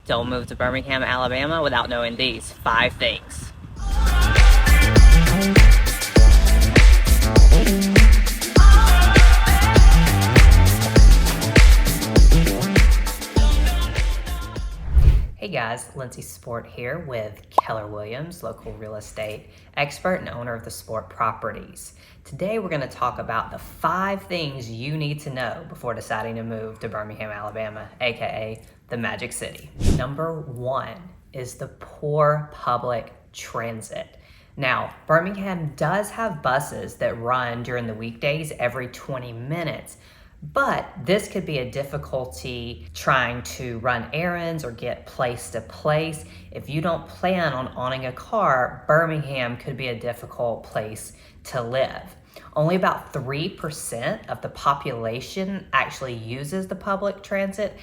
Don't move to Birmingham, Alabama without knowing these 5 things. Hey guys, Lindsay Sport here with Keller Williams, local real estate expert and owner of the Sport Properties. Today we're going to talk about the 5 things you need to know before deciding to move to Birmingham, Alabama, aka the Magic City. Number 1 is the poor public transit. Now, Birmingham does have buses that run during the weekdays every 20 minutes, but this could be a difficulty trying to run errands or get place to place. If you don't plan on owning a car, Birmingham could be a difficult place to live. Only about 3% of the population actually uses the public transit,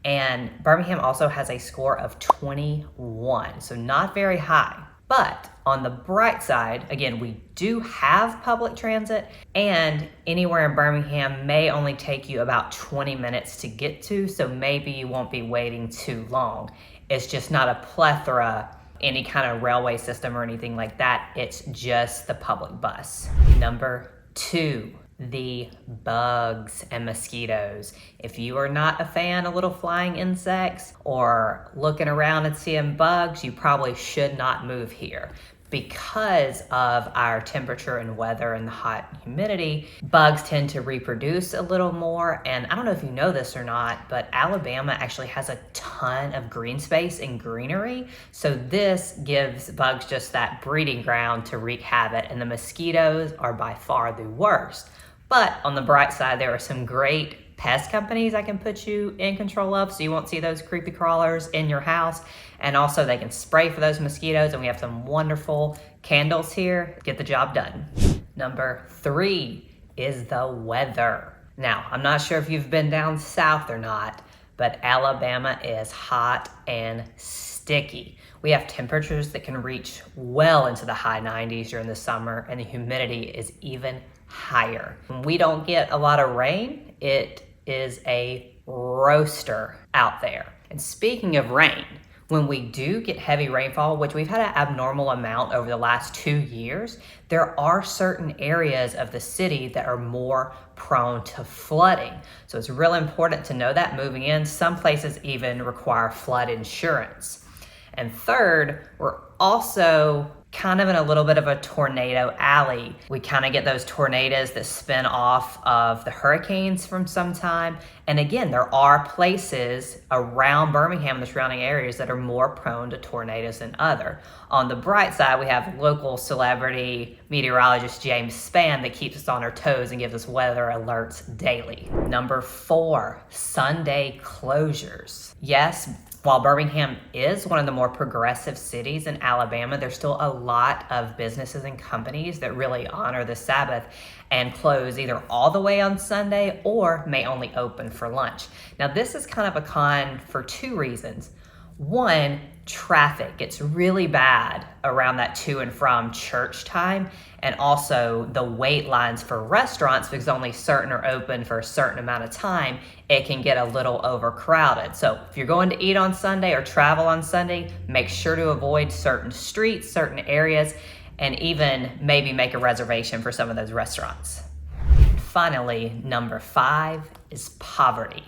and Birmingham also has a score of 21, so not very high. But on the bright side, again, we do have public transit, and anywhere in Birmingham may only take you about 20 minutes to get to, so maybe you won't be waiting too long. It's just not a plethora, any kind of railway system or anything like that. It's just the public bus. Number 2, the bugs and mosquitoes. If you are not a fan of little flying insects or looking around and seeing bugs, you probably should not move here. Because of our temperature and weather and the hot humidity, bugs tend to reproduce a little more. And I don't know if you know this or not, but Alabama actually has a ton of green space and greenery. So this gives bugs just that breeding ground to wreak havoc, and the mosquitoes are by far the worst. But on the bright side, there are some great pest companies I can put you in control of, so you won't see those creepy crawlers in your house. And also they can spray for those mosquitoes, and we have some wonderful candles here. Get the job done. Number 3 is the weather. Now, I'm not sure if you've been down south or not, but Alabama is hot and sticky. We have temperatures that can reach well into the high 90s during the summer, and the humidity is even higher. When we don't get a lot of rain, it is a roaster out there. And speaking of rain, when we do get heavy rainfall, which we've had an abnormal amount over the last 2 years, there are certain areas of the city that are more prone to flooding. So it's really important to know that moving in. Some places even require flood insurance. And third, we're also kind of in a little bit of a tornado alley. We kind of get those tornadoes that spin off of the hurricanes from some time. And again, there are places around Birmingham and the surrounding areas that are more prone to tornadoes than other. On the bright side, we have local celebrity meteorologist James Spann that keeps us on our toes and gives us weather alerts daily. Number 4, Sunday closures. Yes, while Birmingham is one of the more progressive cities in Alabama, there's still a lot of businesses and companies that really honor the Sabbath and close either all the way on Sunday or may only open for lunch. Now, this is kind of a con for 2 reasons. 1, traffic gets really bad around that to and from church time, and also the wait lines for restaurants, because only certain are open for a certain amount of time, it can get a little overcrowded. So if you're going to eat on Sunday or travel on Sunday, make sure to avoid certain streets, certain areas, and even maybe make a reservation for some of those restaurants. Finally, number 5 is poverty.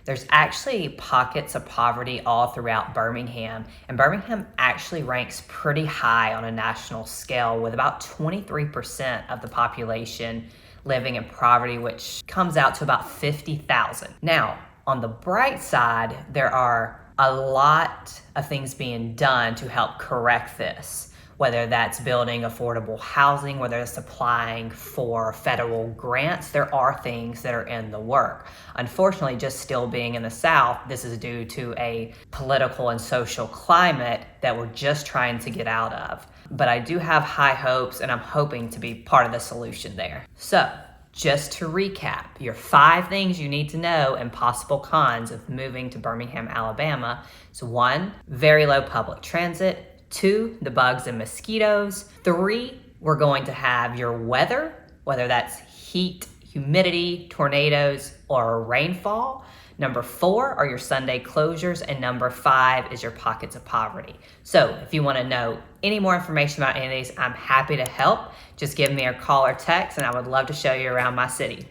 There's actually pockets of poverty all throughout Birmingham, and Birmingham actually ranks pretty high on a national scale, with about 23% of the population living in poverty, which comes out to about 50,000. Now, on the bright side, there are a lot of things being done to help correct this. Whether that's building affordable housing, whether it's applying for federal grants, there are things that are in the work. Unfortunately, just still being in the South, this is due to a political and social climate that we're just trying to get out of. But I do have high hopes, and I'm hoping to be part of the solution there. So, just to recap, your 5 things you need to know and possible cons of moving to Birmingham, Alabama. So 1, very low public transit. 2, the bugs and mosquitoes. 3, we're going to have your weather, whether that's heat, humidity, tornadoes, or rainfall. Number 4 are your Sunday closures, and number 5 is your pockets of poverty. So if you want to know any more information about any of these, I'm happy to help. Just give me a call or text, and I would love to show you around my city.